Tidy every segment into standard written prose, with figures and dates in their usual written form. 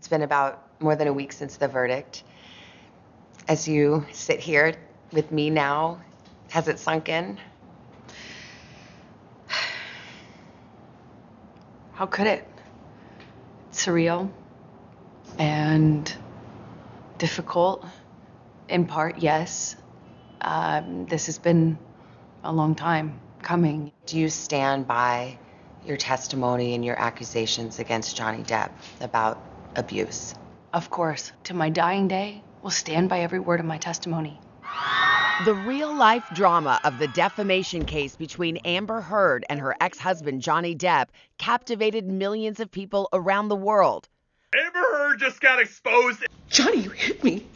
It's been about more than a week since the verdict. As you sit here with me now, has it sunk in? How could it? It's surreal and difficult. In part, yes. This has been a long time coming. Do you stand by your testimony and your accusations against Johnny Depp about abuse? Of course, to my dying day, will stand by every word of my testimony. The real-life drama of the defamation case between Amber Heard and her ex-husband Johnny Depp captivated millions of people around the world. Amber Heard just got exposed. Johnny, you hit me.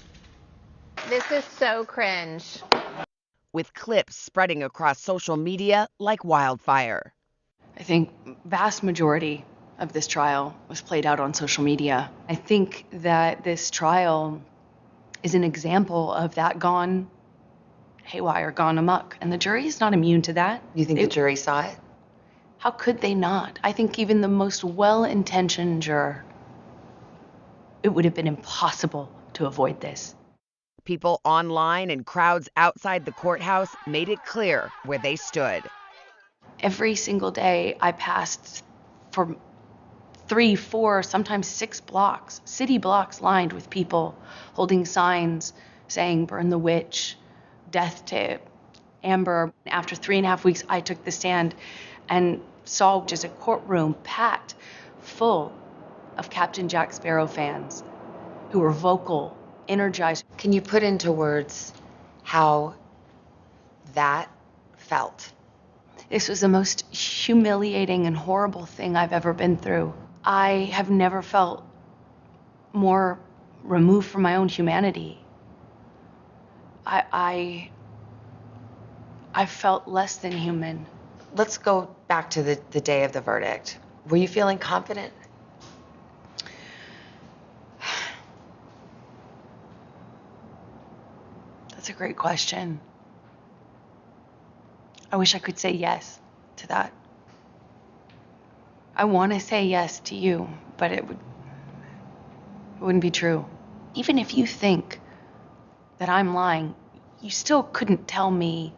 This is so cringe. With clips spreading across social media like wildfire. I think vast majority of this trial was played out on social media. I think that this trial is an example of that gone haywire, gone amok, and the jury is not immune to that. You think the jury saw it? How could they not? I think even the most well-intentioned juror, it would have been impossible to avoid this. People online and crowds outside the courthouse made it clear where they stood. Every single day I passed for 3, 4, sometimes 6 blocks, city blocks lined with people holding signs saying, "Burn the witch," "Death to Amber." After 3.5 weeks, I took the stand and saw just a courtroom packed full of Captain Jack Sparrow fans who were vocal, energized. Can you put into words how that felt? This was the most humiliating and horrible thing I've ever been through. I have never felt more removed from my own humanity. I felt less than human. Let's go back to the day of the verdict. Were you feeling confident? That's a great question. I wish I could say yes to that. I want to say yes to you, but it wouldn't be true. Even if you think that I'm lying, you still couldn't tell me,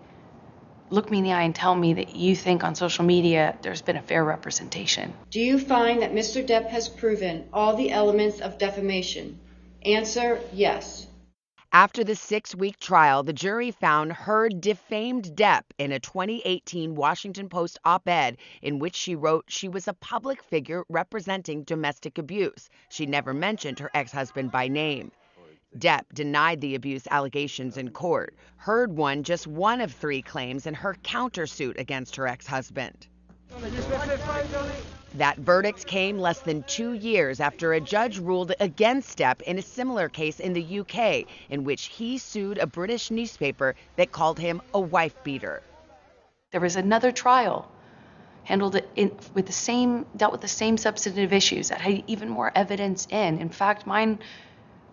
look me in the eye and tell me that you think on social media there's been a fair representation. Do you find that Mr. Depp has proven all the elements of defamation? Answer, yes. After the 6-week trial, the jury found Heard defamed Depp in a 2018 Washington Post op-ed in which she wrote she was a public figure representing domestic abuse. She never mentioned her ex-husband by name. Depp denied the abuse allegations in court. Heard won just one of 3 claims in her countersuit against her ex-husband. That verdict came less than 2 years after a judge ruled against Depp in a similar case in the UK, in which he sued a British newspaper that called him a wife-beater. There was another trial, dealt with the same substantive issues that had even more evidence in. In fact, my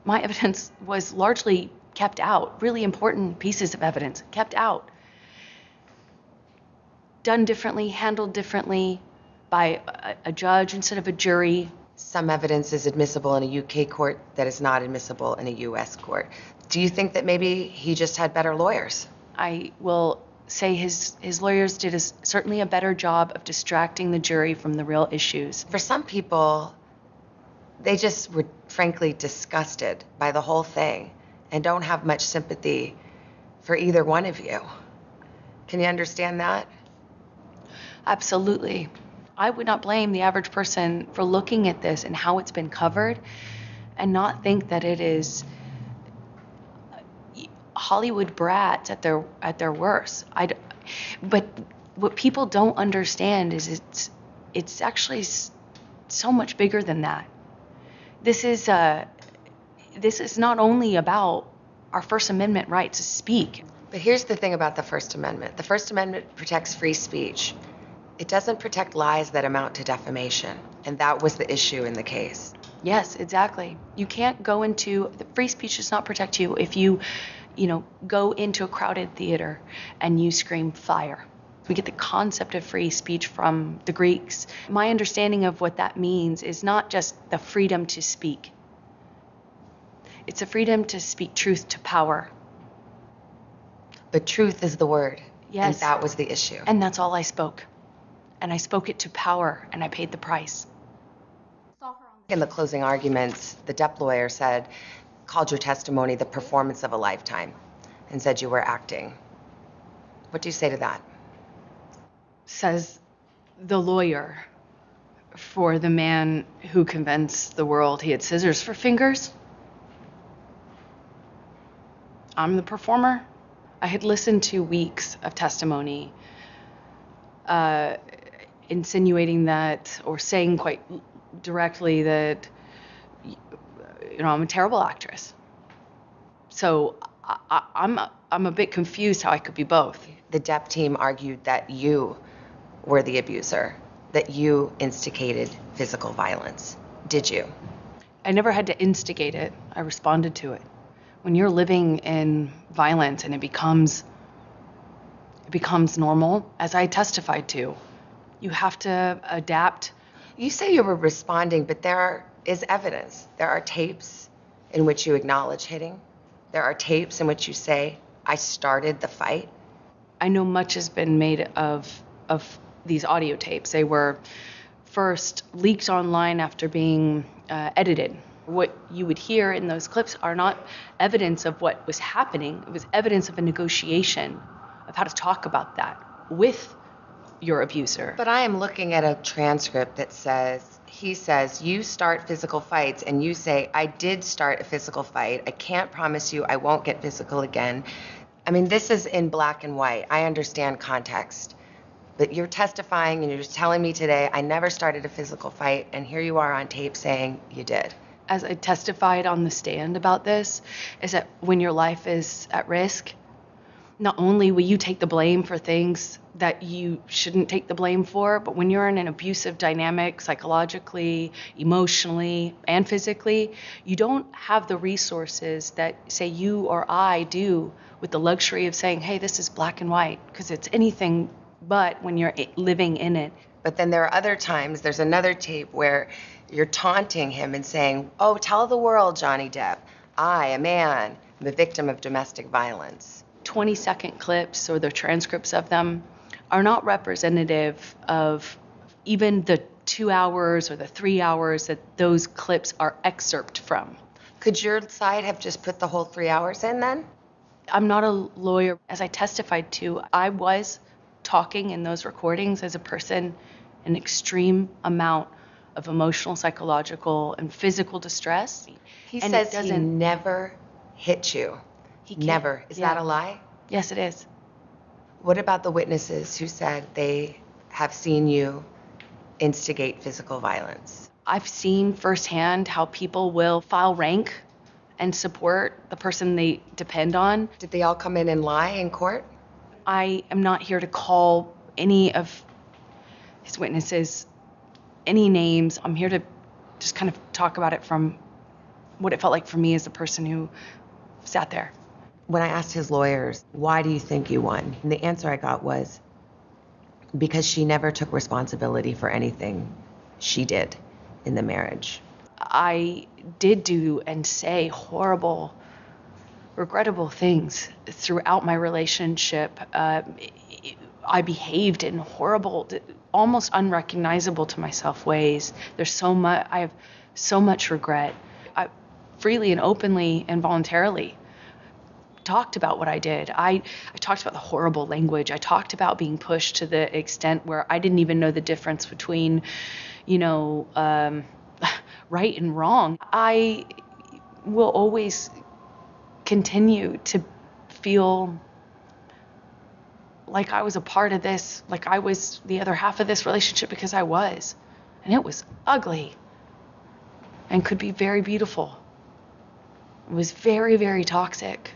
evidence was largely kept out, really important pieces of evidence kept out. Done differently, handled differently by a judge instead of a jury. Some evidence is admissible in a UK court that is not admissible in a US court. Do you think that maybe he just had better lawyers? I will say his lawyers did certainly a better job of distracting the jury from the real issues. For some people, they just were frankly disgusted by the whole thing and don't have much sympathy for either one of you. Can you understand that? Absolutely. I would not blame the average person for looking at this and how it's been covered and not think that it is Hollywood brats at their worst. But what people don't understand is it's actually so much bigger than that. This is not only about our First Amendment right to speak. But here's the thing about the First Amendment. The First Amendment protects free speech. It doesn't protect lies that amount to defamation, and that was the issue in the case. Yes, exactly. You can't go into, the free speech does not protect you if you go into a crowded theater and you scream fire. We get the concept of free speech from the Greeks. My understanding of what that means is not just the freedom to speak. It's a freedom to speak truth to power. But truth is the word. Yes. And that was the issue. And that's all I spoke. And I spoke it to power, and I paid the price. In the closing arguments, the Depp lawyer called your testimony the performance of a lifetime and said you were acting. What do you say to that? Says the lawyer for the man who convinced the world he had scissors for fingers. I'm the performer. I had listened to weeks of testimony insinuating that, or saying quite directly that, I'm a terrible actress. So I'm a bit confused how I could be both. The Depp team argued that you were the abuser, that you instigated physical violence. Did you? I never had to instigate it. I responded to it. When you're living in violence and it becomes normal, as I testified to, you have to adapt. You say you were responding, but there is evidence. There are tapes in which you acknowledge hitting. There are tapes in which you say, I started the fight. I know much has been made of these audio tapes. They were first leaked online after being edited. What you would hear in those clips are not evidence of what was happening. It was evidence of a negotiation of how to talk about that with your abuser. But I am looking at a transcript that he says, you start physical fights, and you say, I did start a physical fight. I can't promise you I won't get physical again. I mean, this is in black and white. I understand context. But you're testifying and you're telling me today, I never started a physical fight, and here you are on tape saying you did. As I testified on the stand about this, is that when your life is at risk, not only will you take the blame for things that you shouldn't take the blame for, but when you're in an abusive dynamic, psychologically, emotionally, and physically, you don't have the resources that, say, you or I do with the luxury of saying, hey, this is black and white, because it's anything but when you're living in it. But then there are other times, there's another tape where you're taunting him and saying, oh, tell the world, Johnny Depp, I, a man, am a victim of domestic violence. 20-second clips, or the transcripts of them, are not representative of even the 2 hours or the 3 hours that those clips are excerpt from. Could your side have just put the whole 3 hours in then? I'm not a lawyer. As I testified to, I was talking in those recordings as a person in extreme amount of emotional, psychological, and physical distress. He And says he never hit you. He can't. Never. Is that a lie? Yes, it is. What about the witnesses who said they have seen you instigate physical violence? I've seen firsthand how people will file rank and support the person they depend on. Did they all come in and lie in court? I am not here to call any of his witnesses any names. I'm here to just kind of talk about it from what it felt like for me as a person who sat there. When I asked his lawyers, why do you think you won? And the answer I got was, because she never took responsibility for anything she did in the marriage. I did do and say horrible, regrettable things throughout my relationship. I behaved in horrible, almost unrecognizable to myself ways. I have so much regret. I freely and openly and voluntarily talked about what I did. I talked about the horrible language. I talked about being pushed to the extent where I didn't even know the difference between, right and wrong. I will always continue to feel like I was a part of this, like I was the other half of this relationship, because I was. And it was ugly and could be very beautiful. It was very, very toxic.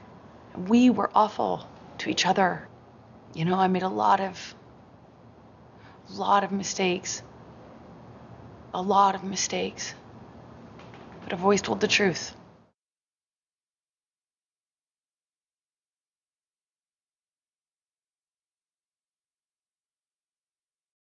We were awful to each other. I made a lot of mistakes. A lot of mistakes. But I've always told the truth.